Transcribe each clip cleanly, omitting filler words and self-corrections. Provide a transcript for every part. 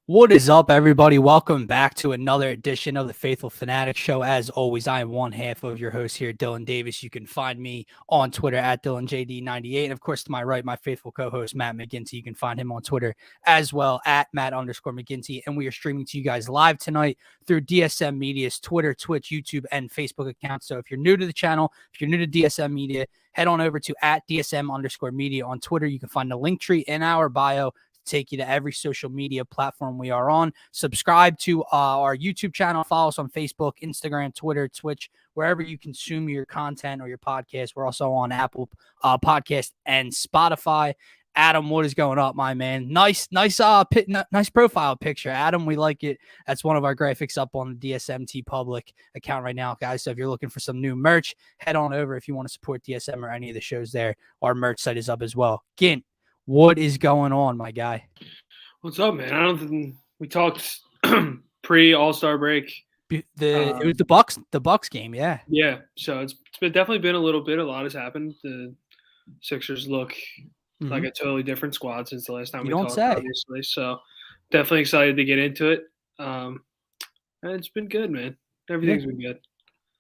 What is up, everybody? Welcome back to another edition of the Phaithful Phanatics show. As always, I am one half of your host here, Dylan Davis. You can find me on Twitter at DylanJD98. And of course, to my right, my faithful co-host, Matt McGinty. You can find him on Twitter as well at Matt_McGinty. And we are streaming to you guys live tonight through DSM Media's Twitter, Twitch, YouTube, and Facebook accounts. So if you're new to the channel, if you're new to DSM Media, head on over to at DSM_media on Twitter. You can find the link tree in our bio, take you to every social media platform we are on. Subscribe to our YouTube channel. Follow us on Facebook, Instagram, Twitter, Twitch, wherever you consume your content or your podcast. We're also on Apple Podcast and Spotify. Adam, what is going up, my man? Nice profile picture, Adam. We like it. That's one of our graphics up on the DSMT public account right now, guys. So if you're looking for some new merch, head on over. If you want to support DSM or any of the shows there, our merch site is up as well. Gint, what is going on, my guy? What's up, man? I don't think we talked pre All-Star break. It was the Bucks game, yeah. Yeah, so it's definitely been a little bit. A lot has happened. The Sixers look like a totally different squad since the last time we talked, obviously. So definitely excited to get into it. And it's been good, man. Everything's been good.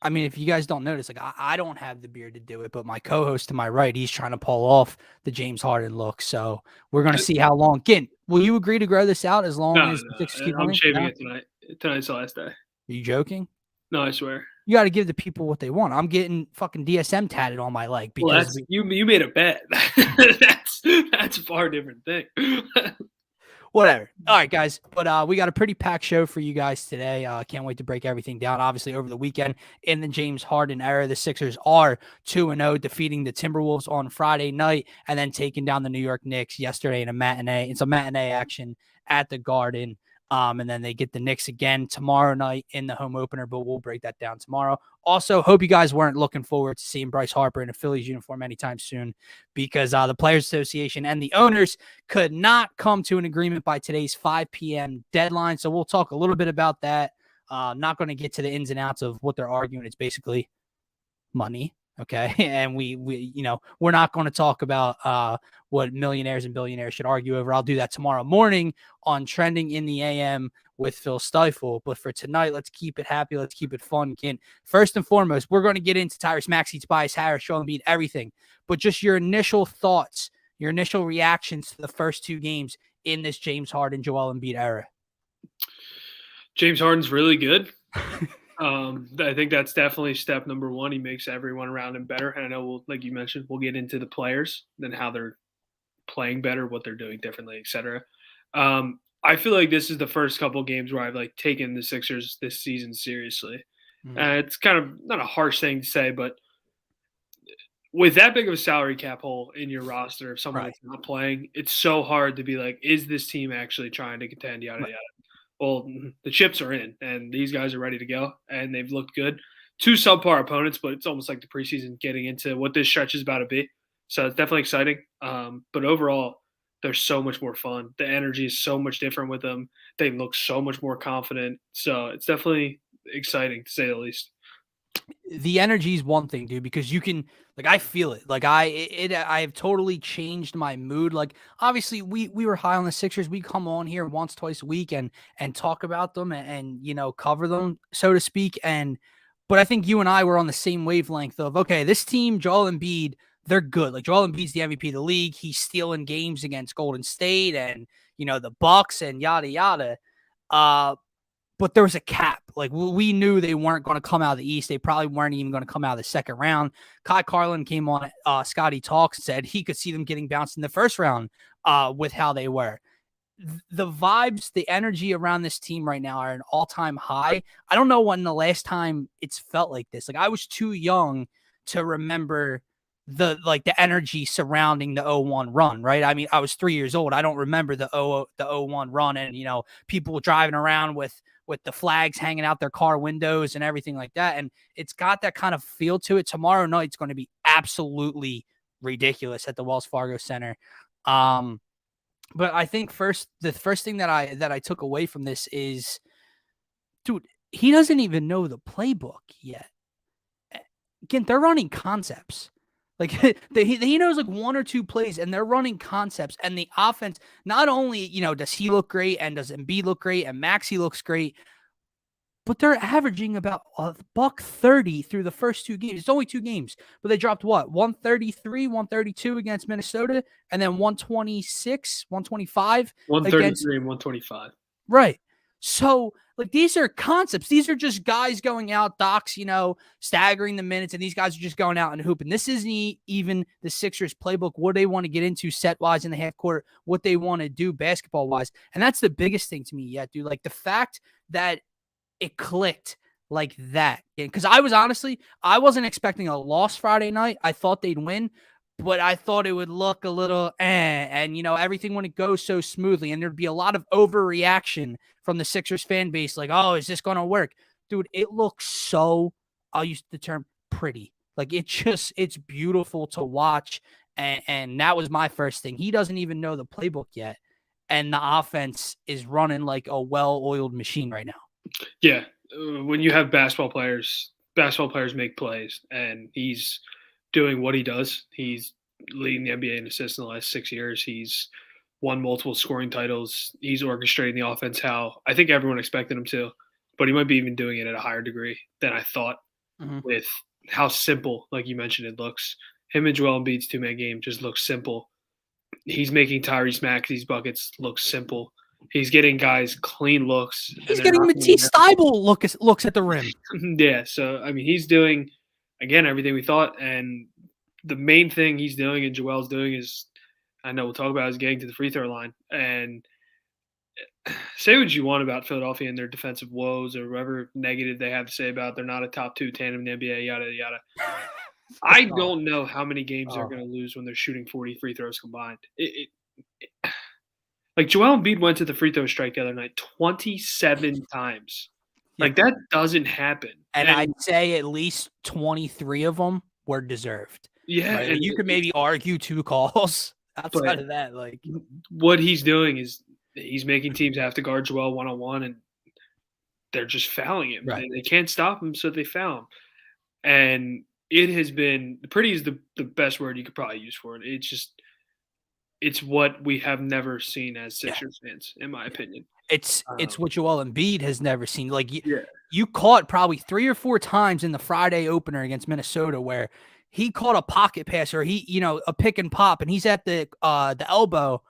I mean, if you guys don't notice, like I don't have the beard to do it, but my co-host to my right, he's trying to pull off the James Harden look. So we're gonna see how long. Gint, will you agree to grow this out as long as the Sixers keep running? I'm shaving it tonight. Tonight's the last day. Are you joking? No, I swear. You got to give the people what they want. I'm getting fucking DSM tatted on my leg because you made a bet. that's a far different thing. Whatever. All right, guys. But we got a pretty packed show for you guys today. Can't wait to break everything down. Obviously, over the weekend in the James Harden era, the Sixers are 2-0, defeating the Timberwolves on Friday night and then taking down the New York Knicks yesterday in a matinee. It's a matinee action at the Garden. And then they get the Knicks again tomorrow night in the home opener, but we'll break that down tomorrow. Also, hope you guys weren't looking forward to seeing Bryce Harper in a Phillies uniform anytime soon because the Players Association and the owners could not come to an agreement by today's 5 p.m. deadline. So we'll talk a little bit about that. Not going to get to the ins and outs of what they're arguing. It's basically money. Okay. And we're not going to talk about what millionaires and billionaires should argue over. I'll do that tomorrow morning on Trending in the AM with Phil Phaithful. But for tonight, let's keep it happy. Let's keep it fun. Again, first and foremost, we're going to get into Tyrese Maxey, Tobias Harris, Joel Embiid, everything. But just your initial thoughts, your initial reactions to the first two games in this James Harden, Joel Embiid era. James Harden's really good. I think that's definitely step number one. He makes everyone around him better. And I know, like you mentioned, we'll get into the players and how they're playing better, what they're doing differently, etc. I feel like this is the first couple of games where I've taken the Sixers this season seriously. It's kind of not a harsh thing to say, but with that big of a salary cap hole in your roster, if someone that's not playing, it's so hard to be like, is this team actually trying to contend, yada, yada. Well, the chips are in, and these guys are ready to go, and they've looked good. Two subpar opponents, but it's almost like the preseason getting into what this stretch is about to be. So it's definitely exciting. But overall, they're so much more fun. The energy is so much different with them. They look so much more confident. So it's definitely exciting, to say the least. The energy is one thing, dude, because you can, I feel it. I have totally changed my mood. Obviously we were high on the Sixers. We come on here once, twice a week and talk about them and cover them, so to speak. But I think you and I were on the same wavelength of, okay, this team, Joel Embiid, they're good. Joel Embiid's the MVP of the league. He's stealing games against Golden State and, the Bucks and yada, yada. But there was a cap. We knew they weren't going to come out of the East. They probably weren't even going to come out of the second round. Kai Carlin came on Scotty Talks and said he could see them getting bounced in the first round with how they were. The vibes, the energy around this team right now are an all-time high. I don't know when the last time it's felt like this. I was too young to remember the energy surrounding the 0-1 run, right? I mean, I was 3 years old. I don't remember the 0-1 run and, people driving around with the flags hanging out their car windows and everything like that. And it's got that kind of feel to it. Tomorrow night's going to be absolutely ridiculous at the Wells Fargo Center. But I think the first thing that I took away from this is, dude, he doesn't even know the playbook yet. Again, they're running concepts. Like he knows like one or two plays, and they're running concepts. And the offense, not only does he look great, and does Embiid look great, and Maxey looks great, but they're averaging about $130 through the first two games. It's only two games, but they dropped what 133, 132 against Minnesota, and then 126, 125 against 133 and 125. Right. So, like, these are concepts. These are just guys going out, Doc's, staggering the minutes, and these guys are just going out and hooping. This isn't even the Sixers playbook, what they want to get into set-wise in the half court, what they want to do basketball-wise. And that's the biggest thing to me yet, dude. Like, the fact that it clicked like that. Because I wasn't expecting a loss Friday night. I thought they'd win, but I thought it would look a little and everything wouldn't go so smoothly, and there'd be a lot of overreaction from the Sixers fan base, like, oh, is this going to work? Dude, it looks so, I'll use the term pretty. Like, it's beautiful to watch, and that was my first thing. He doesn't even know the playbook yet, and the offense is running like a well-oiled machine right now. Yeah, when you have basketball players make plays, and he's doing what he does. He's leading the NBA in assists in the last 6 years. He's won multiple scoring titles. He's orchestrating the offense how I think everyone expected him to, but he might be even doing it at a higher degree than I thought with how simple, like you mentioned, it looks. Him and Joel Embiid's two-man game just looks simple. He's making Tyrese Maxey's buckets look simple. He's getting guys clean looks. He's getting Matisse Thybulle looks at the rim. Yeah, so, I mean, he's doing – again, everything we thought, and the main thing he's doing and Joel's doing is, I know we'll talk about, is getting to the free throw line. And say what you want about Philadelphia and their defensive woes or whatever negative they have to say about they're not a top two tandem in the NBA, yada, yada. I don't know how many games they're going to lose when they're shooting 40 free throws combined. Like, Joel Embiid went to the free throw strike the other night 27 times. Like, that doesn't happen. And I'd say at least 23 of them were deserved. Yeah. Right? And you could maybe argue two calls outside of that. Like, what he's doing is he's making teams have to guard Joel one-on-one, and they're just fouling him. Right. They can't stop him, so they foul him. And it has been – pretty is the best word you could probably use for it. It's what we have never seen as Sixers fans, in my opinion. It's what Joel Embiid has never seen. Like, you caught probably 3 or 4 times in the Friday opener against Minnesota where he caught a pocket pass or a pick and pop, and he's at the elbow,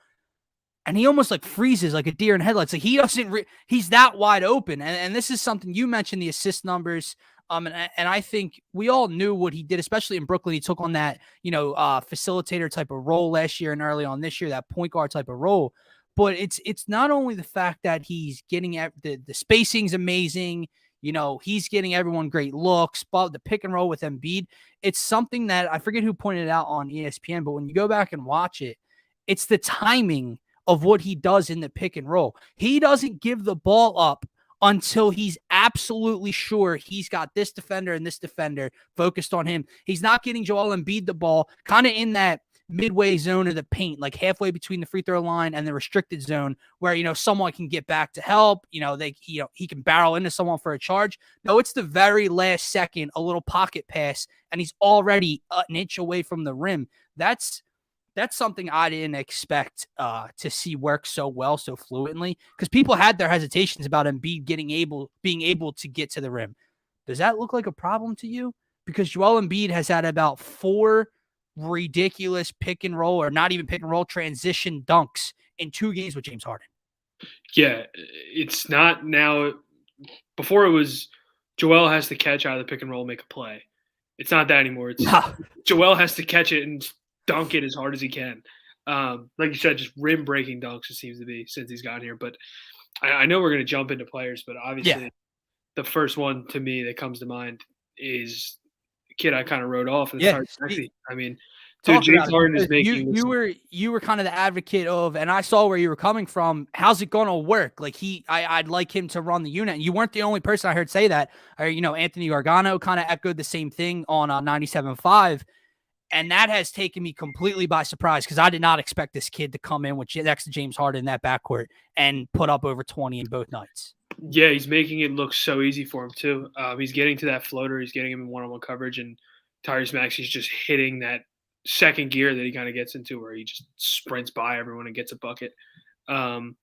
and he almost like freezes like a deer in headlights. Like, he doesn't he's that wide open. And this is something you mentioned, the assist numbers. And I think we all knew what he did, especially in Brooklyn. He took on that, facilitator type of role last year and early on this year, that point guard type of role. But it's not only the fact that he's getting the spacing's amazing, he's getting everyone great looks, but the pick and roll with Embiid, it's something that I forget who pointed it out on ESPN, but when you go back and watch it, it's the timing of what he does in the pick and roll. He doesn't give the ball up until he's absolutely sure he's got this defender and this defender focused on him. He's not getting Joel Embiid the ball kind of in that midway zone of the paint, like halfway between the free throw line and the restricted zone where, someone can get back to help, he can barrel into someone for a charge. No, it's the very last second, a little pocket pass, and he's already an inch away from the rim. That's something I didn't expect to see work so well, so fluently, because people had their hesitations about Embiid being able to get to the rim. Does that look like a problem to you? Because Joel Embiid has had about 4 ridiculous pick and roll, or not even pick and roll, transition dunks in 2 games with James Harden. Yeah, it's not now. Before it was Joel has to catch out of the pick and roll, make a play. It's not that anymore. It's Joel has to catch it and dunk it as hard as he can. Like you said, just rim breaking dunks, it seems to be, since he's gotten here. But I know we're going to jump into players, but obviously the first one to me that comes to mind is the kid I kind of wrote off. And I mean, dude, James Harden is making you were kind of the advocate of, and I saw where you were coming from. How's it going to work? Like, I'd like him to run the unit. And you weren't the only person I heard say that. Anthony Gargano kind of echoed the same thing on 97.5. And that has taken me completely by surprise, because I did not expect this kid to come in with next to James Harden in that backcourt and put up over 20 in both nights. Yeah, he's making it look so easy for him too. He's getting to that floater. He's getting him in one-on-one coverage, and Tyrese Maxey's just hitting that second gear that he kind of gets into where he just sprints by everyone and gets a bucket. Um,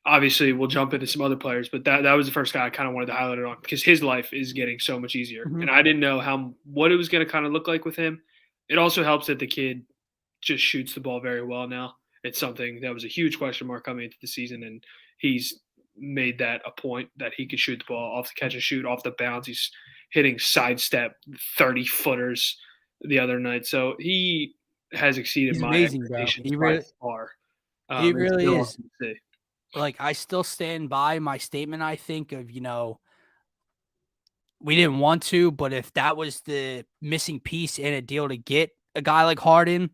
Obviously, we'll jump into some other players, but that was the first guy I kind of wanted to highlight it on because his life is getting so much easier, Mhm. and I didn't know what it was going to kind of look like with him. It also helps that the kid just shoots the ball very well now. It's something that was a huge question mark coming into the season, and he's made that a point that he could shoot the ball off the catch and shoot, off the bounce. He's hitting sidestep 30-footers the other night, so he has exceeded He's my amazing, bro. expectations by far. He It's really been is. awesome to see. Like, I still stand by my statement, I think, of, we didn't want to, but if that was the missing piece in a deal to get a guy like Harden,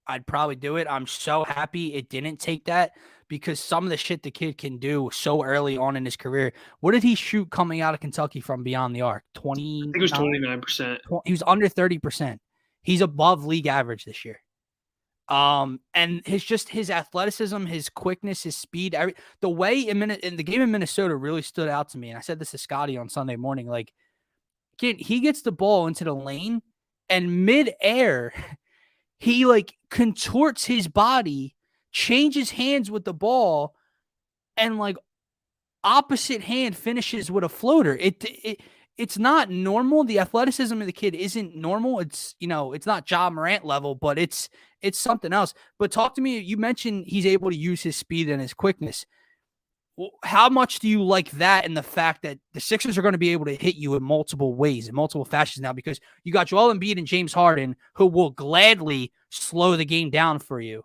I'd probably do it. I'm so happy it didn't take that because some of the shit the kid can do so early on in his career. What did he shoot coming out of Kentucky from beyond the arc? I think it was 29? 29%. He was under 30%. He's above league average this year. And his athleticism, his quickness, his speed, the way in the game in Minnesota really stood out to me. And I said this to Scotty on Sunday morning, like, he gets the ball into the lane and midair, he like contorts his body, changes hands with the ball, and like opposite hand finishes with a floater. It's not normal. The athleticism of the kid isn't normal. It's it's not Ja Morant level, but it's something else. But talk to me. You mentioned he's able to use his speed and his quickness. How much do you like that and the fact that the Sixers are going to be able to hit you in multiple ways, in multiple fashions now, because you got Joel Embiid and James Harden who will gladly slow the game down for you.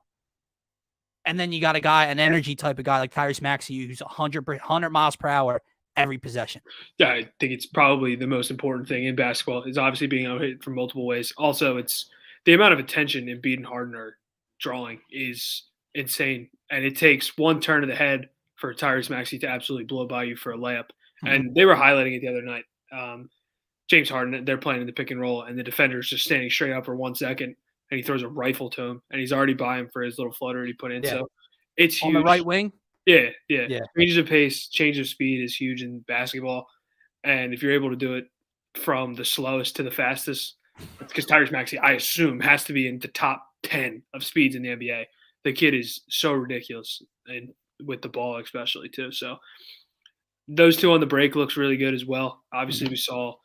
And then you got an energy type of guy like Tyrese Maxey who's 100 miles per hour every possession. Yeah, I think it's probably the most important thing in basketball is obviously being able to hit from multiple ways. Also, it's the amount of attention Embiid and Harden are drawing is insane, and it takes one turn of the head for Tyrese Maxey to absolutely blow by you for a layup. Mhm. And they were highlighting it the other night. James Harden, they're playing in the pick and roll, and the defender is just standing straight up for 1 second, and he throws a rifle to him, and he's already by him for his little floater he put in. Yeah. So it's On the huge. right wing? Yeah, yeah. Yeah. Changes of pace, change of speed is huge in basketball. And if you're able to do it from the slowest to the fastest, because Tyrese Maxey, I assume, has to be in the top 10 of speeds in the NBA. The kid is so ridiculous, and with the ball especially too. So those two on the break looks really good as well. Obviously, we saw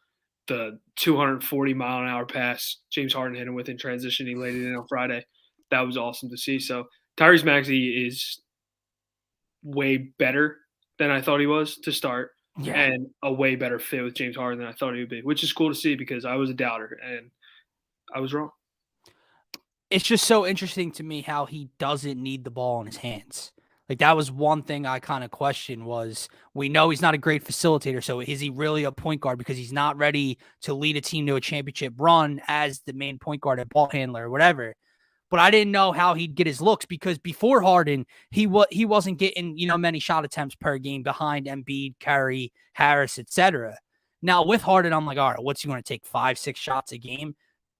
the 240-mile-an-hour pass James Harden hit him with in transition. He laid it in on Friday. That was awesome to see. So Tyrese Maxey is way better than I thought he was to start, and a way better fit with James Harden than I thought he would be, which is cool to see because I was a doubter and I was wrong. It's just so interesting to me how he doesn't need the ball in his hands. Like, that was one thing I kind of questioned was, we know he's not a great facilitator. So is he really a point guard because he's not ready to lead a team to a championship run as the main point guard and ball handler or whatever? But I didn't know how he'd get his looks because before Harden, he wasn't getting, many shot attempts per game behind Embiid, Curry, Harris, etc. Now with Harden, I'm like, all right, what's he going to take 5-6 shots a game?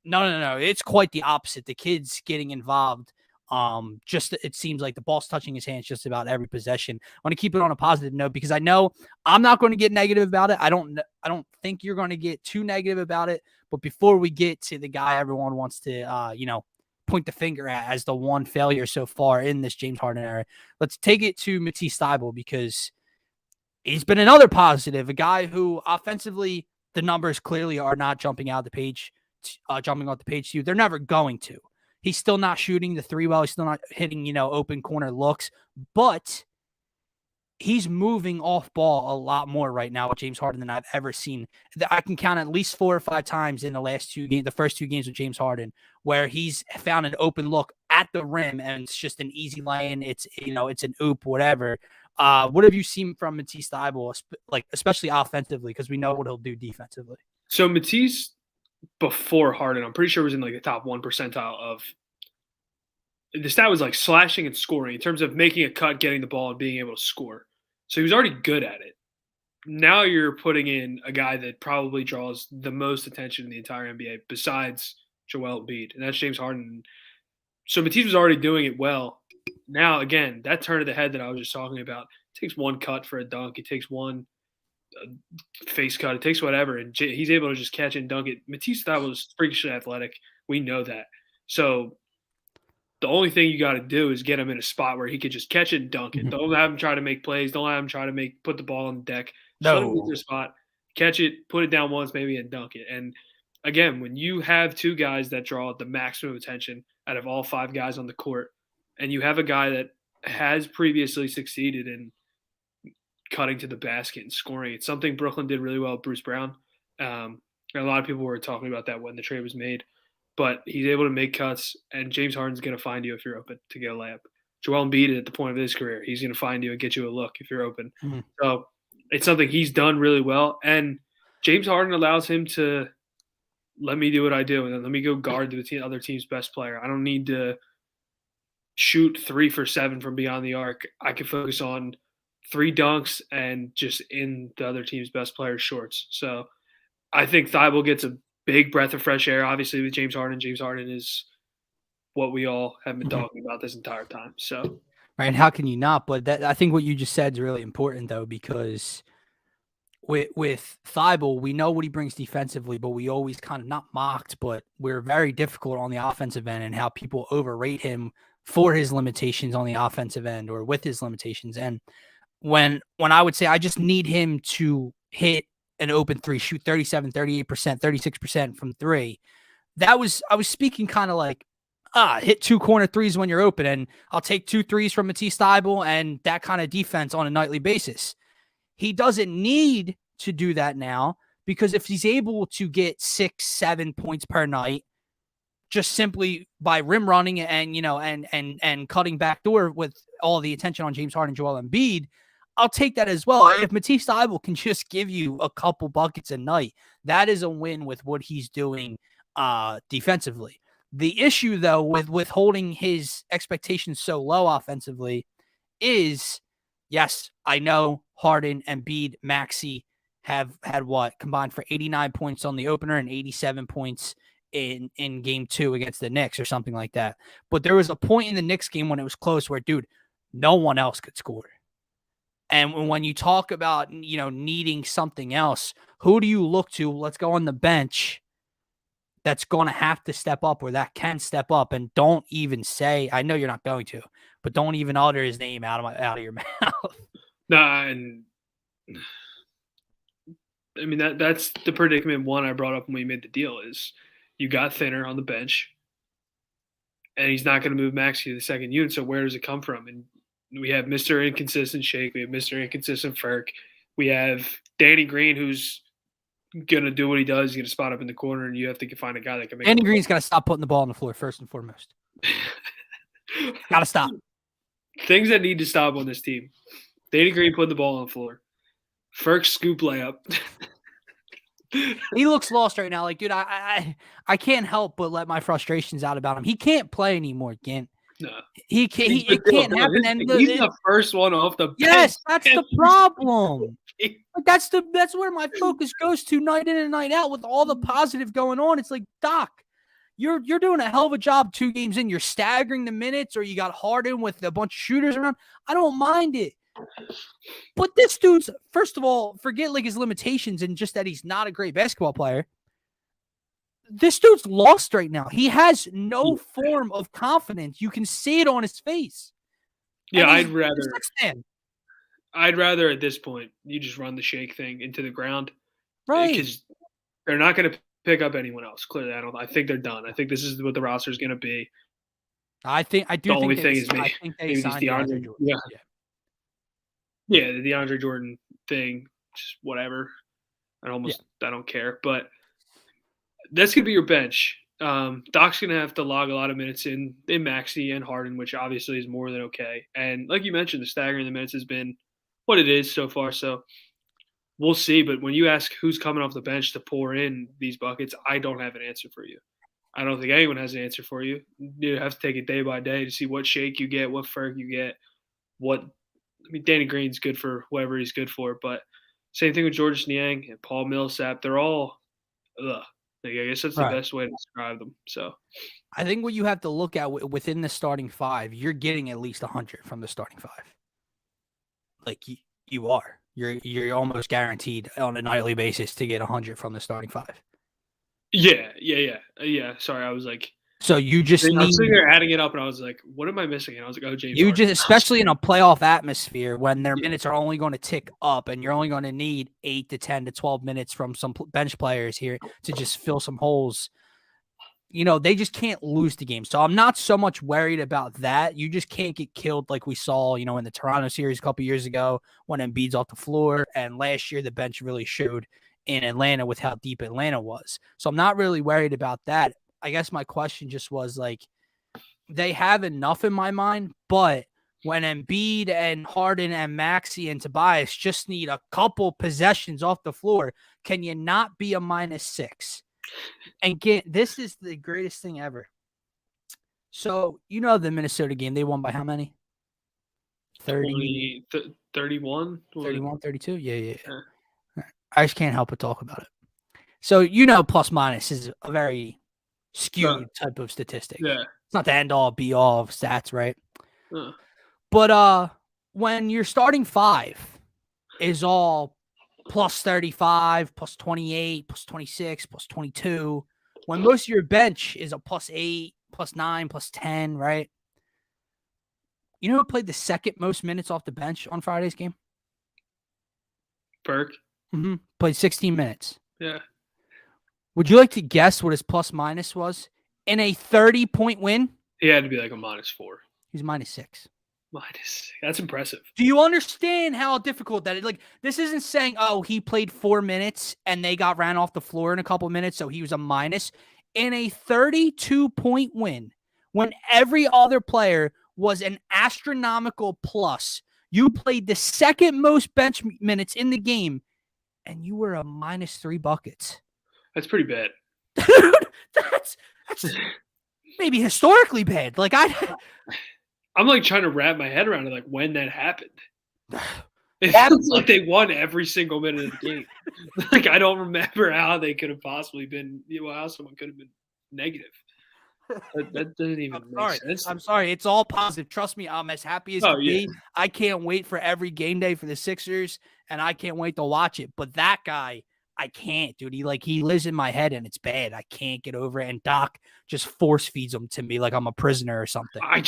No. It's quite the opposite. The kid's getting involved. Just it seems like the ball's touching his hands just about every possession. I want to keep it on a positive note because I know I'm not going to get negative about it. I don't think you're going to get too negative about it. But before we get to the guy everyone wants to, point the finger at as the one failure so far in this James Harden era, let's take it to Matisse Thybulle because he's been another positive, a guy who offensively the numbers clearly are not jumping off the page to you. They're never going to. He's still not shooting the three well. He's still not hitting, open corner looks, but he's moving off ball a lot more right now with James Harden than I've ever seen. I can count at least 4 or 5 times in the first 2 games with James Harden, where he's found an open look at the rim and it's just an easy lay-in. It's an oop, whatever. What have you seen from Matisse Thybulle, like especially offensively, because we know what he'll do defensively? So Matisse before Harden, I'm pretty sure was in like the top 1 percentile of the stat was like slashing and scoring in terms of making a cut, getting the ball, and being able to score. So he was already good at it. Now you're putting in a guy that probably draws the most attention in the entire NBA besides Joel Embiid, and that's James Harden. So Matisse was already doing it well. Now, again, that turn of the head that I was just talking about, it takes one cut for a dunk. It takes one face cut. It takes whatever, and he's able to just catch and dunk it. Matisse, that was freakishly athletic. We know that. So the only thing you got to do is get him in a spot where he could just catch it and dunk it. Mhm. Don't have him try to make plays. Don't have him try to put the ball on the deck. Just let him get to No. a spot, catch it, put it down once maybe, and dunk it. And again, when you have two guys that draw the maximum attention out of all five guys on the court, and you have a guy that has previously succeeded in cutting to the basket and scoring, it's something Brooklyn did really well with Bruce Brown. And a lot of people were talking about that when the trade was made. But he's able to make cuts, and James Harden's going to find you if you're open to get a layup. Joel Embiid at the point of his career, he's going to find you and get you a look if you're open. Mhm. So it's something he's done really well. And James Harden allows him to let me do what I do, and then let me go guard the other team's best player. I don't need to shoot 3 for 7 from beyond the arc. I can focus on 3 dunks and just in the other team's best player's shorts. So I think Thibault gets a big breath of fresh air, obviously, with James Harden. James Harden is what we all have been talking about this entire time. So, Right. And how can you not? But I think what you just said is really important, though, because with Thibault, we know what he brings defensively, but we always kind of not mocked, but we're very difficult on the offensive end and how people overrate him for his limitations on the offensive end or with his limitations. And when I would say I just need him to hit an open three, shoot 37, 38%, 36% from three, I was speaking kind of like, hit 2 corner threes when you're open, and I'll take 2 threes from Matisse Thybulle and that kind of defense on a nightly basis. He doesn't need to do that now because if he's able to get 6, 7 points per night, just simply by rim running and, and cutting backdoor with all the attention on James Harden and Joel Embiid, I'll take that as well. If Matisse Thybulle can just give you a couple buckets a night, that is a win with what he's doing defensively. The issue, though, with holding his expectations so low offensively is, yes, I know Harden, Embiid, Maxey have had combined for 89 points on the opener and 87 points in game 2 against the Knicks or something like that. But there was a point in the Knicks game when it was close where, dude, no one else could score. And when you talk about, needing something else, who do you look to? Let's go on the bench. That's going to have to step up or that can step up. And don't even say, I know you're not going to, but don't even utter his name out of your mouth. Nah, and I mean that's the predicament one I brought up when we made the deal is you got thinner on the bench, and he's not going to move Maxey to the second unit. So where does it come from? And we have Mr. Inconsistent Shake, we have Mr. Inconsistent Ferk, we have Danny Green who's gonna do what he does. He's gonna spot up in the corner, and you have to find a guy that can make. Danny Green's got to stop putting the ball on the floor first and foremost. Got to stop. Things that need to stop on this team. Danny Green putting the ball on the floor. Ferk scoop layup. He looks lost right now. Like, dude, I can't help but let my frustrations out about him. He can't play anymore, Gint. No. He can't. It can't happen. And he's the first one off the bench. Yes, that's the problem. That's where my focus goes to night in and night out with all the positive going on. It's like, Doc, you're doing a hell of a job 2 games in. You're staggering the minutes, or you got Harden with a bunch of shooters around. I don't mind it. But this dude's, first of all, forget like his limitations and just that he's not a great basketball player. This dude's lost right now. He has no form of confidence. You can see it on his face. Yeah, I'd rather at this point you just run the Shake thing into the ground, right? Because they're not going to pick up anyone else. Clearly, I think they're done. I think this is what the roster is going to be. I do. The only think thing is I think they signed DeAndre Jordan. Yeah, the DeAndre Jordan thing, just whatever. I don't care, but that's going to be your bench. Doc's going to have to log a lot of minutes in Maxey and Harden, which obviously is more than okay. And like you mentioned, the staggering the minutes has been what it is so far. So we'll see. But when you ask who's coming off the bench to pour in these buckets, I don't have an answer for you. I don't think anyone has an answer for you. You have to take it day by day to see what Shake you get, what Ferg you get, Danny Green's good for whoever he's good for. But same thing with Georges Niang and Paul Millsap. They're all ugh. I guess that's the best way to describe them. So I think what you have to look at within the starting 5, you're getting at least 100 from the starting 5. Like you are. You're almost guaranteed on a nightly basis to get 100 from the starting 5. Yeah. Sorry, I was like, So you just I was need sitting there adding it up, and I was like, "What am I missing?" And I was like, "Oh, James you Harden." just especially in a playoff atmosphere when their Yeah. minutes are only going to tick up and you're only going to need 8 to 10 to 12 minutes from some bench players here to just fill some holes. They just can't lose the game. So I'm not so much worried about that. You just can't get killed like we saw, in the Toronto series a couple years ago when Embiid's off the floor. And last year, the bench really showed in Atlanta with how deep Atlanta was. So I'm not really worried about that. I guess my question just was like, they have enough in my mind, but when Embiid and Harden and Maxey and Tobias just need a couple possessions off the floor, can you not be a -6? And this is the greatest thing ever. So, the Minnesota game, they won by how many? 31? 31, 32? Yeah. Yeah. I just can't help but talk about it. So, plus minus is a very skewed type of statistic. Yeah. It's not the end all be all of stats, right? Uh. But when your starting five is all plus 35, plus 28, plus 26, plus 22, when most of your bench is a plus 8, plus 9, plus 10, right? You know who played the second most minutes off the bench on Friday's game? Burke. Mm-hmm. Played 16 minutes. Yeah. Would you like to guess what his plus minus was in a 30-point win? He had to be like a -4. He's -6. That's impressive. Do you understand how difficult that is? Like, this isn't saying, oh, he played 4 minutes and they got ran off the floor in a couple minutes, so he was a minus. In a 32-point win, when every other player was an astronomical plus, you played the second most bench minutes in the game, and you were a -3 buckets. That's pretty bad. Dude, that's maybe historically bad. Like, I'm like trying to wrap my head around it, like when that happened. It feels like they won every single minute of the game. Like I don't remember how they could have possibly been. How someone could have been negative. That doesn't even make sense. I'm sorry. It's all positive. Trust me, I'm as happy as can be. I can't wait for every game day for the Sixers, and I can't wait to watch it. But that guy, I can't, dude. He lives in my head, and it's bad. I can't get over it. And Doc just force feeds him to me like I'm a prisoner or something. I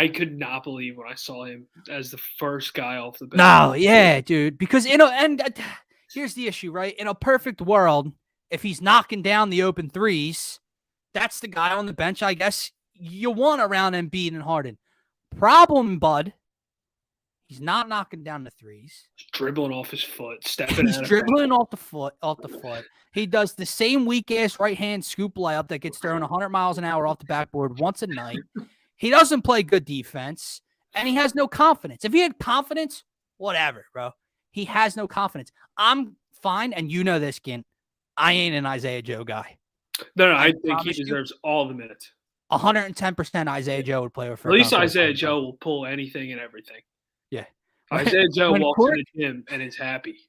could not believe when I saw him as the first guy off the bench. No, yeah, dude. Because and here's the issue, right? In a perfect world, if he's knocking down the open threes, that's the guy on the bench, I guess, you want around Embiid and Harden. Problem, bud, he's not knocking down the threes. He's dribbling off his foot, stepping He's dribbling off the foot. He does the same weak-ass right-hand scoop layup that gets thrown 100 miles an hour off the backboard once a night. He doesn't play good defense, and he has no confidence. If he had confidence, whatever, bro. He has no confidence. I'm fine, and you know this, Gint. I ain't an Isaiah Joe guy. No, I think he deserves all the minutes. 110% Isaiah Joe would play for. At least Isaiah Joe will pull anything and everything. Yeah. Isaiah Joe walks in the gym and is happy.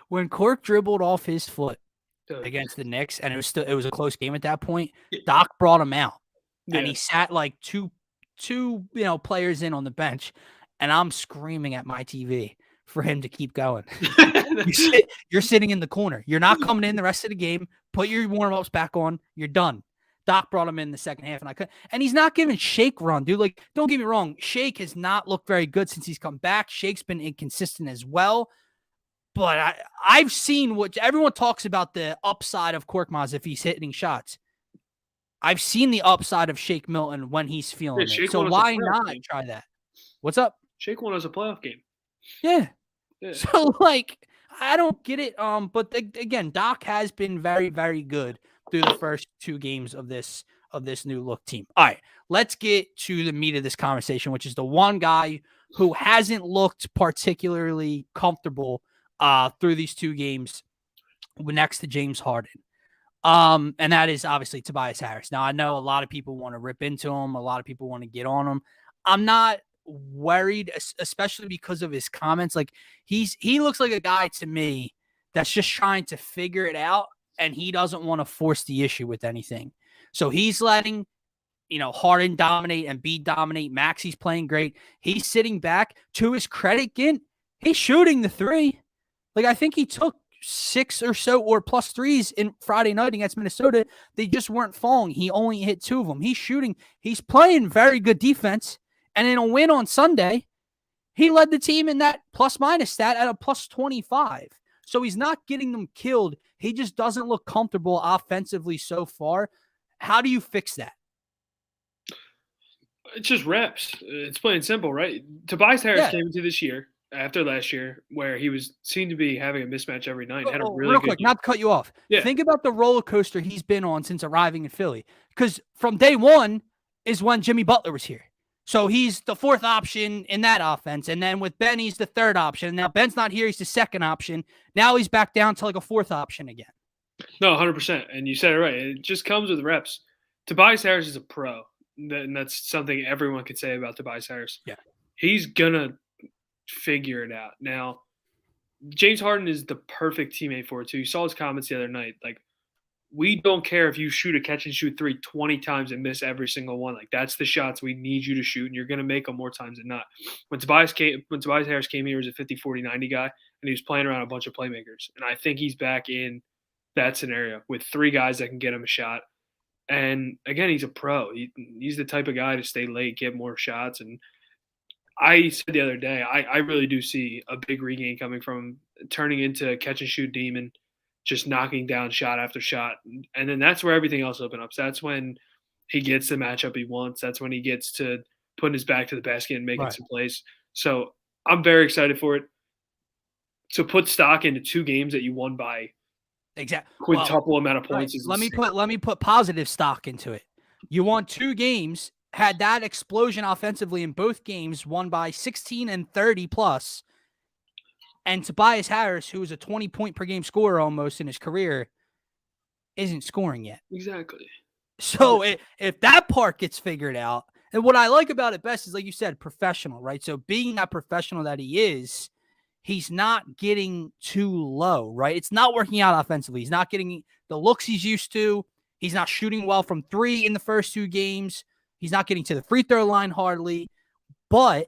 When Cork dribbled off his foot against the Knicks, and it was a close game at that point, Doc brought him out. Yeah. And he sat like two players in on the bench, and I'm screaming at my TV for him to keep going. You're sitting in the corner. You're not coming in the rest of the game. Put your warm-ups back on. You're done. Doc brought him in the second half, and he's not giving Shake run, dude. Like, don't get me wrong. Shake has not looked very good since he's come back. Shake's been inconsistent as well. But I've seen what everyone talks about, the upside of Korkmaz if he's hitting shots. I've seen the upside of Shake Milton when he's feeling it. So why not try that? What's up? Shake won as a playoff game. Yeah. So, like, I don't get it. But again, Doc has been very, very good through the first 2 games of this new look team. All right, let's get to the meat of this conversation, which is the one guy who hasn't looked particularly comfortable through these 2 games next to James Harden. And that is obviously Tobias Harris. Now, I know a lot of people want to rip into him. A lot of people want to get on him. I'm not worried, especially because of his comments. Like, he looks like a guy to me that's just trying to figure it out, and he doesn't want to force the issue with anything. So he's letting, Harden dominate and Embiid dominate. Maxey's playing great. He's sitting back. To his credit, Gint, he's shooting the 3. Like, I think he took 6 or so or plus threes in Friday night against Minnesota. They just weren't falling. He only hit 2 of them. He's playing very good defense. And in a win on Sunday, he led the team in that plus minus stat at a plus 25. So he's not getting them killed. He just doesn't look comfortable offensively so far. How do you fix that? It's just reps. It's plain and simple, right? Tobias Harris came into this year after last year where he seemed to be having a mismatch every night. Had a really real good quick, year. not to cut you off. Yeah. Think about the roller coaster he's been on since arriving in Philly. Because from day one is when Jimmy Butler was here. So he's the 4th option in that offense. And then with Ben, he's the 3rd option. Now Ben's not here. He's the 2nd option. Now he's back down to like a 4th option again. No, 100%. And you said it right. It just comes with reps. Tobias Harris is a pro. And that's something everyone could say about Tobias Harris. Yeah. He's going to figure it out. Now, James Harden is the perfect teammate for it, too. You saw his comments the other night. Like, we don't care if you shoot a catch and shoot 3 20 times and miss every single one. Like, that's the shots we need you to shoot, and you're going to make them more times than not. When Tobias Harris came here, he was a 50, 40, 90 guy, and he was playing around a bunch of playmakers. And I think he's back in that scenario with 3 guys that can get him a shot. And again, he's a pro. He's the type of guy to stay late, get more shots. And I said the other day, I really do see a big regain coming from turning into a catch and shoot demon, just knocking down shot after shot. And then that's where everything else opens up. That's when he gets the matchup he wants. That's when he gets to putting his back to the basket and making some plays. So I'm very excited for it. To put stock into 2 games that you won by quintuple amount of points. Let me put positive stock into it. You won 2 games, had that explosion offensively in both games, won by 16 and 30 plus. And Tobias Harris, who is a 20-point per game scorer almost in his career, isn't scoring yet. Exactly. So if that part gets figured out, and what I like about it best is, like you said, professional, right? So being that professional that he is, he's not getting too low, right? It's not working out offensively. He's not getting the looks he's used to. He's not shooting well from 3 in the first 2 games. He's not getting to the free throw line hardly, but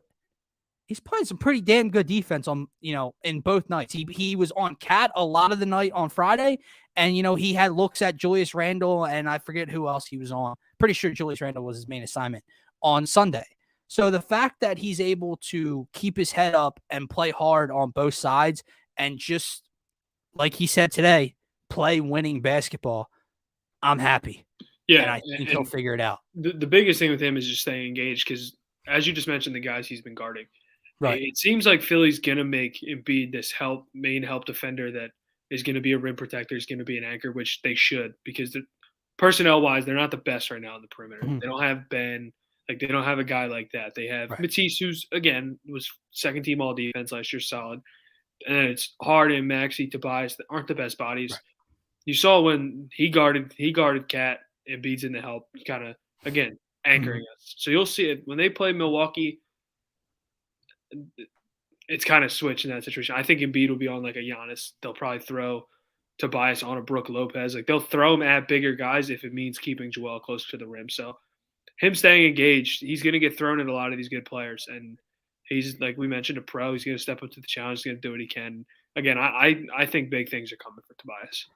he's playing some pretty damn good defense on, in both nights. He was on Cat a lot of the night on Friday, and, he had looks at Julius Randle, and I forget who else he was on. Pretty sure Julius Randle was his main assignment on Sunday. So the fact that he's able to keep his head up and play hard on both sides and just, like he said today, play winning basketball, I'm happy. Yeah. And I think he'll figure it out. The biggest thing with him is just staying engaged because, as you just mentioned, the guys he's been guarding. Right. It seems like Philly's going to make Embiid this main help defender that is going to be a rim protector, is going to be an anchor, which they should, because personnel-wise, they're not the best right now on the perimeter. Mm-hmm. They don't have Ben. They don't have a guy like that. They have Matisse, who's, again, was 2nd team all defense last year, solid. And then it's Harden, Maxey, Tobias that aren't the best bodies. Right. You saw when he guarded Cat, Embiid's in the help, kind of, again, anchoring us. So you'll see it. When they play Milwaukee, it's kind of switched in that situation. I think Embiid will be on like a Giannis. They'll probably throw Tobias on a Brook Lopez. They'll throw him at bigger guys if it means keeping Joel close to the rim. So him staying engaged, he's going to get thrown at a lot of these good players. And he's, like we mentioned, a pro. He's going to step up to the challenge. He's going to do what he can. Again, I think big things are coming for Tobias.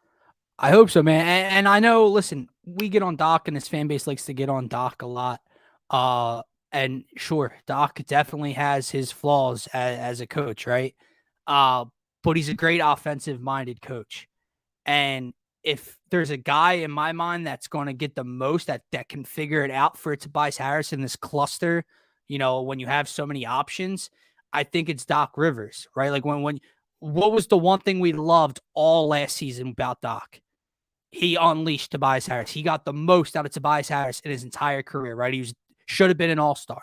I hope so, man. And I know, listen, we get on Doc, and his fan base likes to get on Doc a lot. And sure, Doc definitely has his flaws as a coach, right? But he's a great offensive-minded coach. And if there's a guy in my mind that's going to get the most, that can figure it out for Tobias Harris in this cluster, when you have so many options, I think it's Doc Rivers, right? Like what was the one thing we loved all last season about Doc? He unleashed Tobias Harris. He got the most out of Tobias Harris in his entire career, right? He should have been an all-star.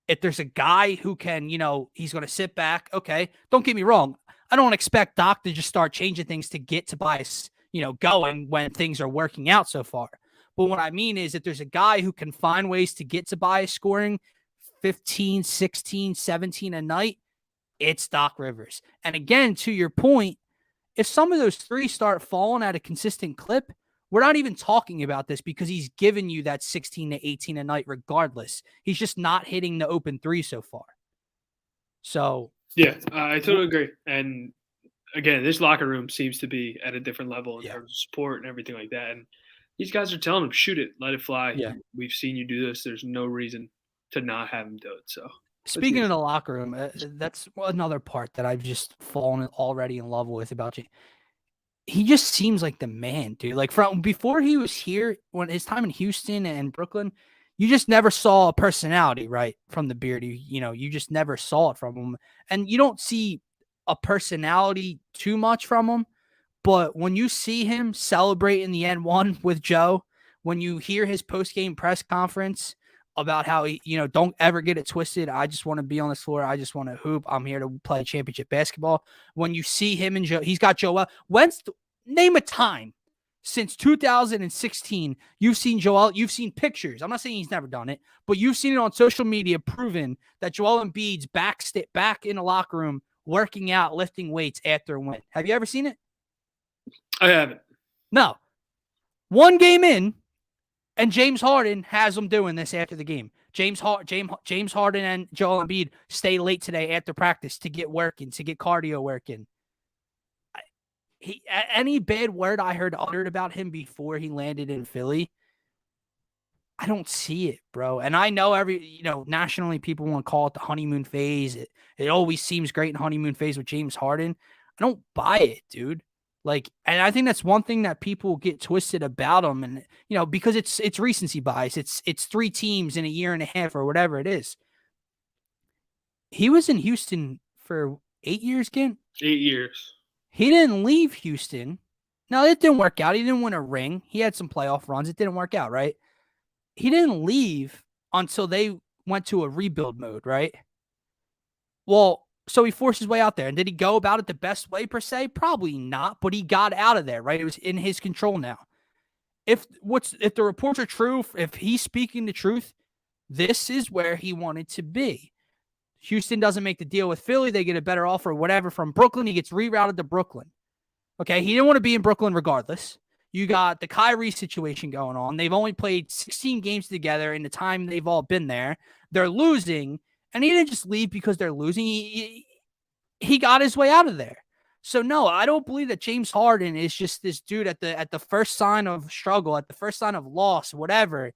If there's a guy who can, he's going to sit back. Okay. Don't get me wrong. I don't expect Doc to just start changing things to get Tobias, going when things are working out so far. But what I mean is that there's a guy who can find ways to get Tobias scoring 15, 16, 17 a night. It's Doc Rivers. And again, to your point, if some of those 3 start falling at a consistent clip, we're not even talking about this because he's given you that 16 to 18 a night regardless. He's just not hitting the open 3 so far. So yeah, I totally agree. And again, this locker room seems to be at a different level in Yeah. terms of support and everything like that. And these guys are telling him, shoot it, let it fly. Yeah. We've seen you do this. There's no reason to not have him do it. So Speaking of the locker room, that's another part that I've just fallen already in love with about you. He just seems like the man, dude. Like from before he was here, when his time in Houston and Brooklyn, you just never saw a personality, right? From the beard. You just never saw it from him. And you don't see a personality too much from him. But when you see him celebrating the N1 with Joe, when you hear his post-game press conference about how he, don't ever get it twisted. I just want to be on this floor. I just want to hoop. I'm here to play championship basketball. When you see him and Joe, he's got Joel. Name a time since 2016 you've seen Joel. You've seen pictures. I'm not saying he's never done it, but you've seen it on social media proven that Joel Embiid's back in the locker room working out, lifting weights after a win. Have you ever seen it? I haven't. No. One game in, and James Harden has them doing this after the game. James Harden and Joel Embiid stay late today after practice to get working, to get cardio working. Any bad word I heard uttered about him before he landed in Philly, I don't see it, bro. And I know nationally people want to call it the honeymoon phase. It always seems great in honeymoon phase with James Harden. I don't buy it, dude. Like, and I think that's one thing that people get twisted about him. And, because it's recency bias. It's 3 teams in a year and a half or whatever it is. He was in Houston for 8 years, Kent? 8 years. He didn't leave Houston. No, it didn't work out. He didn't win a ring. He had some playoff runs. It didn't work out, right? He didn't leave until they went to a rebuild mode, right? Well, so he forced his way out there. And did he go about it the best way per se? Probably not, but he got out of there, right? It was in his control now. If the reports are true, if he's speaking the truth, this is where he wanted to be. Houston doesn't make the deal with Philly. They get a better offer, whatever, from Brooklyn. He gets rerouted to Brooklyn. Okay, he didn't want to be in Brooklyn regardless. You got the Kyrie situation going on. They've only played 16 games together in the time they've all been there. They're losing, and he didn't just leave because they're losing. He got his way out of there. So, no, I don't believe that James Harden is just this dude at the first sign of struggle, at the first sign of loss, whatever.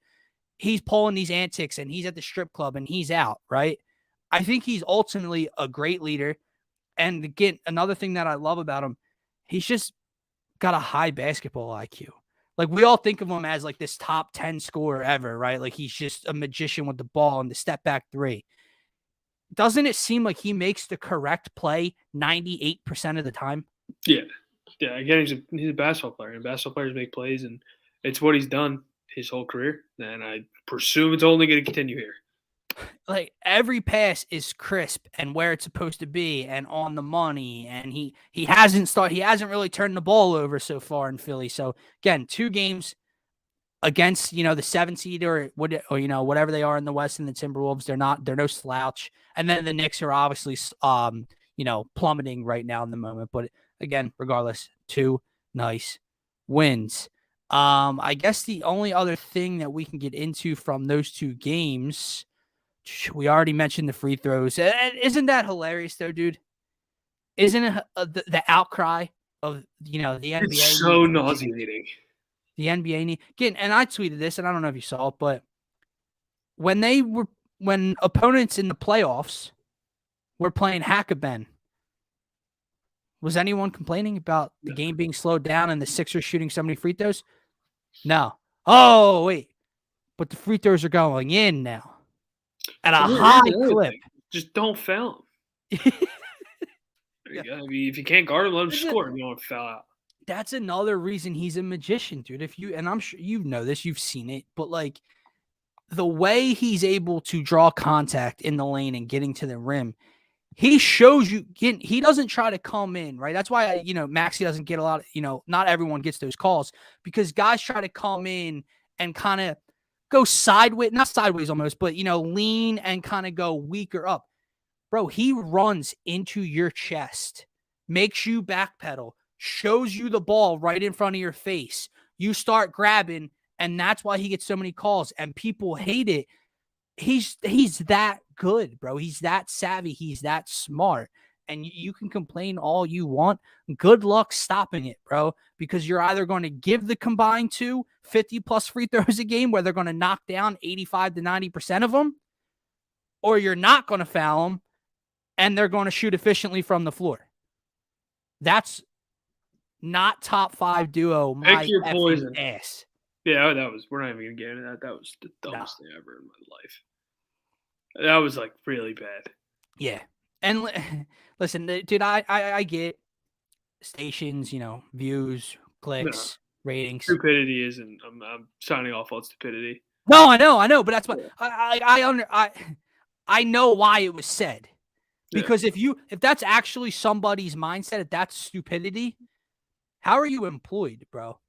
He's pulling these antics, and he's at the strip club, and he's out, right? I think he's ultimately a great leader. And again, another thing that I love about him, he's just got a high basketball IQ. Like, we all think of him as like this top 10 scorer ever, right? Like, he's just a magician with the ball and the step back 3. Doesn't it seem like he makes the correct play 98% of the time? Yeah. Yeah. Again, he's a basketball player, and basketball players make plays, and it's what he's done his whole career. And I presume it's only going to continue here. Like, every pass is crisp and where it's supposed to be and on the money. And he hasn't really turned the ball over so far in Philly. So again, 2 games against, the 7 seed or whatever they are in the West, and the Timberwolves. They're no slouch. And then the Knicks are obviously, plummeting right now in the moment. But again, regardless, 2 nice wins. I guess the only other thing that we can get into from those 2 games, we already mentioned the free throws. Isn't that hilarious, though, dude? Isn't it the outcry of the NBA? It's so nauseating. The NBA need again, and I tweeted this, and I don't know if you saw it, but when opponents in the playoffs were playing hack-a-ben, was anyone complaining about the game being slowed down and the Sixers shooting so many free throws? No. Oh wait, but the free throws are going in now. At a high clip. Just don't foul him. There you go. I mean, if you can't guard him, let him score. You don't foul out. That's another reason he's a magician, dude. And I'm sure you know this, you've seen it, but like the way he's able to draw contact in the lane and getting to the rim, he shows you. He doesn't try to come in, right? That's why Maxey doesn't get a lot of, not everyone gets those calls, because guys try to come in and kind of go sideways, not sideways almost, but, lean and kind of go weaker up. Bro, he runs into your chest, makes you backpedal, shows you the ball right in front of your face. You start grabbing, and that's why he gets so many calls, and people hate it. He's that good, bro. He's that savvy. He's that smart. and you can complain all you want. Good luck stopping it, bro, because you're either going to give the combined 50-plus free throws a game where they're going to knock down 85 to 90% of them, or you're not going to foul them and they're going to shoot efficiently from the floor. That's not top 5 duo. My Pick your poison. ass. Yeah, we're not even going to get into that. That was the dumbest thing ever in my life. That was like really bad. Yeah. And listen, dude, I get stations, views, clicks, ratings. Stupidity isn't. I'm signing off on stupidity. No, I know, but that's what I know why it was said. Because if that's actually somebody's mindset, if that's stupidity, how are you employed, bro?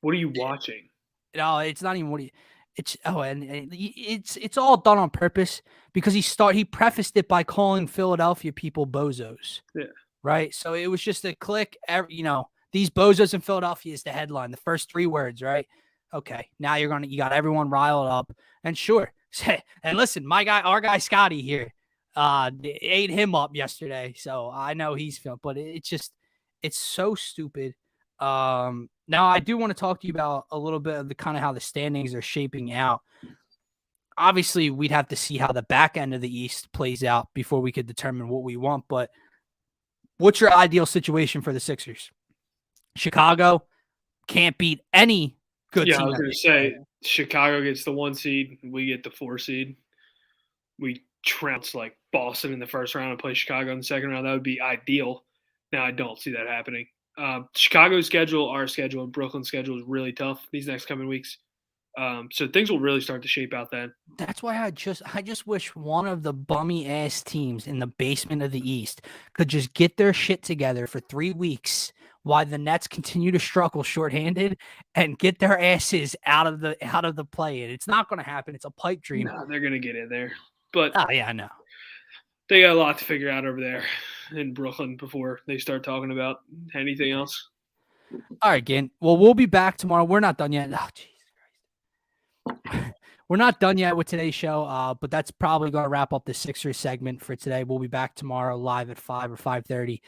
What are you watching? No, it's not even what it's it's all done on purpose because he prefaced it by calling Philadelphia people bozos. Yeah. Right. So it was just a click. These bozos in Philadelphia is the headline. The first 3 words, right? Okay. Now you got everyone riled up. And sure. And listen, our guy Scotty here, ate him up yesterday. So I know he's feeling, but it's so stupid. Now I do want to talk to you about a little bit of the kind of how the standings are shaping out. Obviously, we'd have to see how the back end of the East plays out before we could determine what we want. But what's your ideal situation for the Sixers? Chicago can't beat any good team. I was going to say Chicago gets the 1 seed. We get the 4 seed. We trounce like Boston in the first round and play Chicago in the second round. That would be ideal. Now I don't see that happening. Chicago's schedule, our schedule, and Brooklyn's schedule is really tough these next coming weeks. So things will really start to shape out then. That's why I just wish one of the bummy ass teams in the basement of the East could just get their shit together for 3 weeks while the Nets continue to struggle shorthanded and get their asses out of the play-in. It's not going to happen. It's a pipe dream. No, they're going to get in there. But yeah, I know. They got a lot to figure out over there in Brooklyn before they start talking about anything else. All right, Gint. Well, we'll be back tomorrow. We're not done yet. Oh, Jesus Christ. We're not done yet with today's show, but that's probably going to wrap up the Sixers segment for today. We'll be back tomorrow live at 5 or 5:30,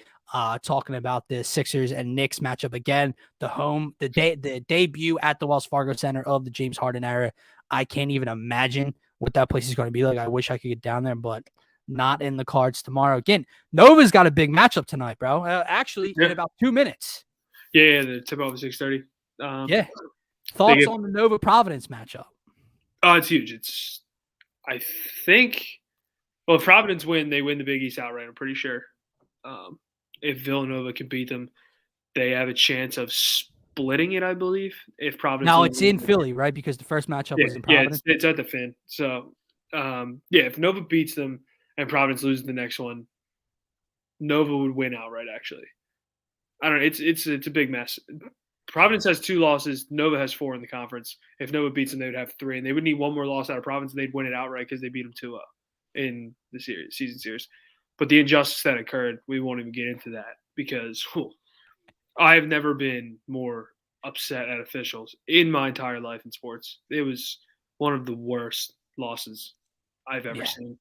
talking about the Sixers and Knicks matchup again. The debut at the Wells Fargo Center of the James Harden era. I can't even imagine what that place is going to be like. I wish I could get down there, but not in the cards tomorrow. Again, Nova's got a big matchup tonight, bro. In about 2 minutes. Yeah, the tip-off at 6:30. Yeah. Thoughts on the Nova Providence matchup? Oh, it's huge. I think, if Providence win, they win the Big East outright, I'm pretty sure. If Villanova can beat them, they have a chance of splitting it, I believe. If Providence now it's in Philly, right? Because the first matchup was in Providence. Yeah, it's at the Finn. So, if Nova beats them and Providence loses the next one, Nova would win outright, actually. I don't know. It's a big mess. Providence has 2 losses. Nova has 4 in the conference. If Nova beats them, they would have 3. And they would need 1 more loss out of Providence, and they'd win it outright because they beat them 2-0 in the season series. But the injustice that occurred, we won't even get into that because I have never been more upset at officials in my entire life in sports. It was one of the worst losses I've ever seen.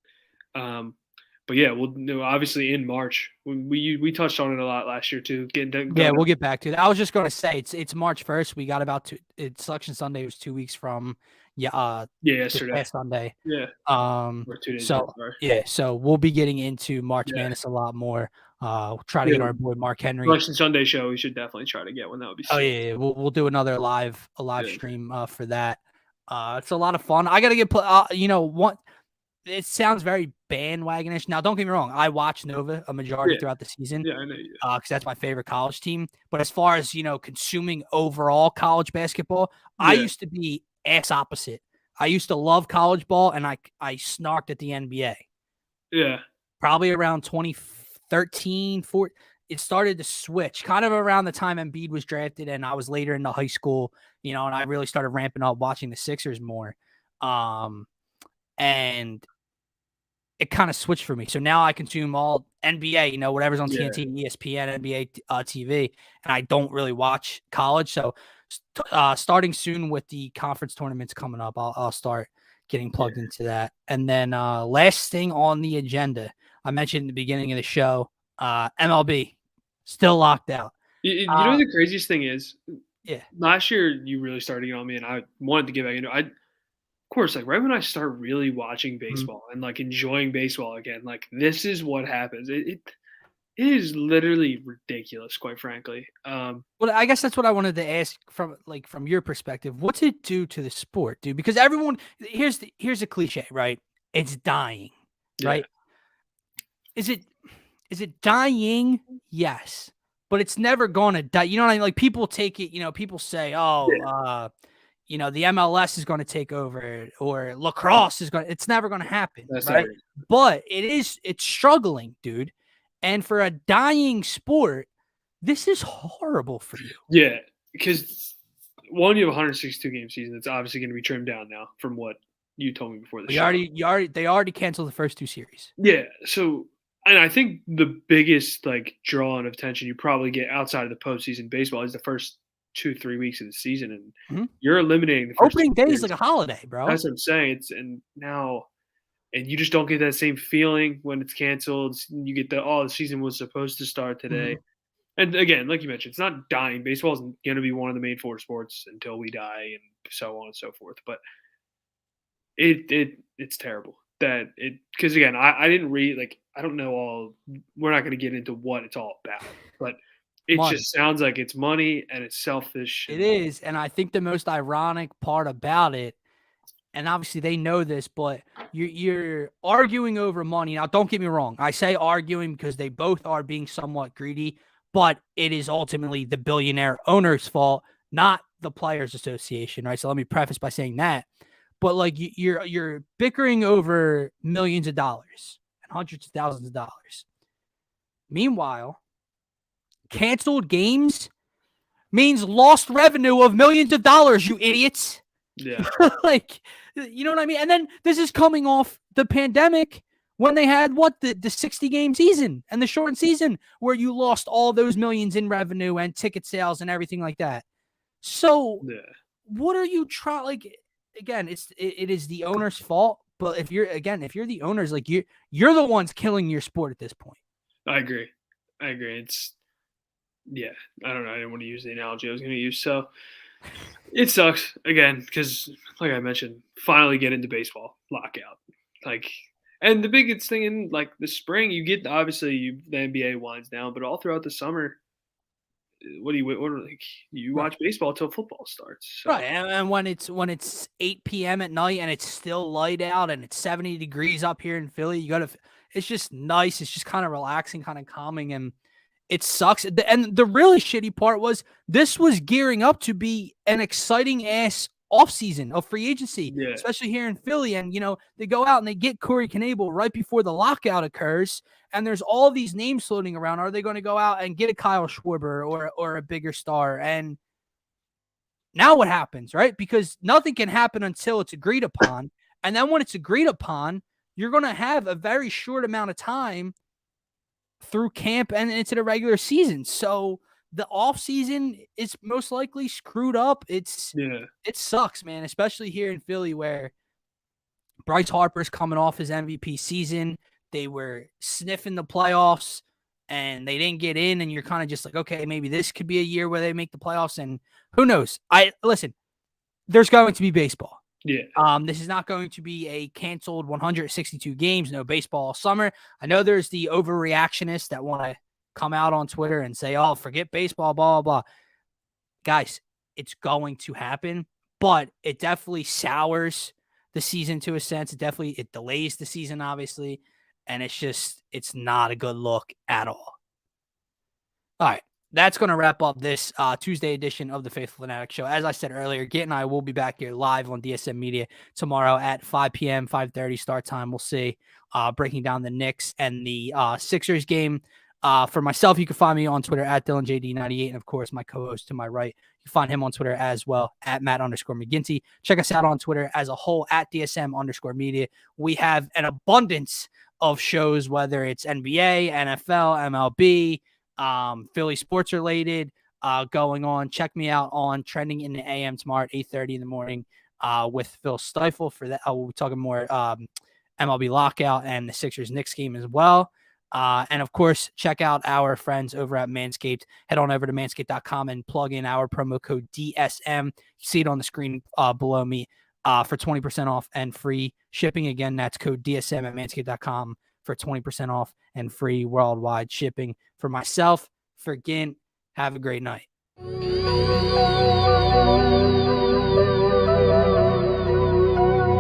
But yeah, obviously in March. We touched on it a lot last year too. We'll get back to it. I was just going to say it's March 1st. We got about Selection Sunday was 2 weeks from yesterday. Last Sunday. Yeah. Or 2 days so we'll be getting into March Madness a lot more. Try to get our boy Mark Henry. Selection Sunday show. We should definitely try to get one. That would be sick. Oh yeah. We'll do another live stream for that. It's a lot of fun. I got to get what. It sounds very bandwagonish. Now, don't get me wrong. I watch Nova a majority throughout the season. Yeah, I know you do. Because that's my favorite college team. But as far as, consuming overall college basketball, I used to be ass opposite. I used to love college ball, and I snarked at the NBA. Yeah. Probably around 2013, 14. It started to switch kind of around the time Embiid was drafted, and I was later into high school, and I really started ramping up watching the Sixers more. And it kind of switched for me. So now I consume all NBA, whatever's on TNT, ESPN, NBA TV, and I don't really watch college. So starting soon with the conference tournaments coming up, I'll start getting plugged into that. And then last thing on the agenda, I mentioned in the beginning of the show, MLB still locked out. You know what the craziest thing is? Yeah. Last year, you really started getting on me, and I wanted to get back into it. Of course, like, right when I start really watching Mhm. baseball and, like, enjoying baseball again, like, this is what happens. It is literally ridiculous, quite frankly. Well, I guess that's what I wanted to ask from your perspective. What's it do to the sport, dude? Because everyone here's a cliche, right? It's dying, Yeah. right? Is it dying? Yes. But it's never gonna die. You know what I mean? Like people take it, people say, oh, Yeah, the MLS is gonna take over or lacrosse is it's never gonna happen, that's right? never But it's struggling, dude. And for a dying sport, this is horrible for you. yeah, because, one, you have a 162 game season. It's obviously gonna be trimmed down now from what you told me before the show. They already canceled the first 2 series. Yeah, so, and I think the biggest, like, draw and attention you probably get outside of the postseason baseball is the first 2, 3 weeks of the season, and Mhm. you're eliminating the first 2 Opening day is series. like a holiday, bro. That's what I'm saying. And you just don't get that same feeling when it's canceled. You get the season was supposed to start today. Mhm. And again, like you mentioned, it's not dying. Baseball isn't going to be one of the main 4 sports until we die, and so on and so forth. But it's terrible that it, because again, I didn't read, like, I don't know all. We're not going to get into what it's all about, but it Money. just sounds like it's money and it's selfish. It And is, and I think the most ironic part about it, and obviously they know this, but you're arguing over money. Now, don't get me wrong. I say arguing because they both are being somewhat greedy, but it is ultimately the billionaire owner's fault, not the players association, right? So let me preface by saying that. But like you're bickering over millions of dollars and hundreds of thousands of dollars. Meanwhile, canceled games means lost revenue of millions of dollars, you idiots. yeah, Like, you know what I mean? And then this is coming off the pandemic when they had the 60 game season and the shortened season where you lost all those millions in revenue and ticket sales and everything like that. So, yeah, what are you trying? Like, again, it is the owner's fault. But if you're the owners, like you're the ones killing your sport at this point. I agree. I agree. Yeah, I don't know. I didn't want to use the analogy I was going to use. So it sucks again because, like I mentioned, finally get into baseball lockout. Like, and the biggest thing in, like, the spring, you get, obviously the NBA winds down, but all throughout the summer, what do like, you Right. watch baseball till football starts. So Right, and when it's 8 p.m. at night and it's still light out and it's 70 degrees up here in Philly, it's just nice. It's just kind of relaxing, kind of calming, and it sucks. And the really shitty part was this was gearing up to be an exciting ass offseason of free agency, yeah, especially here in Philly. And they go out and they get Corey Knebel right before the lockout occurs, and there's all these names floating around. Are they going to go out and get a Kyle Schwarber or a bigger star? And now what happens, right? Because nothing can happen until it's agreed upon. And then when it's agreed upon, you're going to have a very short amount of time through camp and into the regular season. So the off season is most likely screwed up. It yeah, sucks, man, especially here in Philly where Bryce Harper's coming off his MVP season. They were sniffing the playoffs and they didn't get in. And you're kind of just like, okay, maybe this could be a year where they make the playoffs. And who knows? Listen, there's going to be baseball. yeah, This is not going to be a canceled 162 games, no baseball all summer. I know there's the overreactionists that want to come out on Twitter and say, oh, forget baseball, blah, blah, blah. Guys, it's going to happen, but it definitely sours the season to a sense. It delays the season, obviously, and it's not a good look at all. All right. That's going to wrap up this Tuesday edition of the Phaithful Fanatics Show. As I said earlier, Git and I will be back here live on DSM Media tomorrow at 5 p.m., 5:30 start time. We'll see, breaking down the Knicks and the Sixers game. For myself, you can find me on Twitter at DylanJD98. And, of course, my co-host to my right, you can find him on Twitter as well at Matt_McGinty. Check us out on Twitter as a whole at DSM_media. We have an abundance of shows, whether it's NBA, NFL, MLB, Philly sports related going on. Check me out on Trending in the AM tomorrow at 8:30 in the morning with Phil Stifle for that. We'll be talking more MLB lockout and the Sixers-Knicks game as well. And of course, check out our friends over at Manscaped. Head on over to manscaped.com and plug in our promo code DSM. You see it on the screen below me for 20% off and free shipping. Again, that's code DSM at manscaped.com for 20% off and free worldwide shipping. For myself, for Gint, have a great night.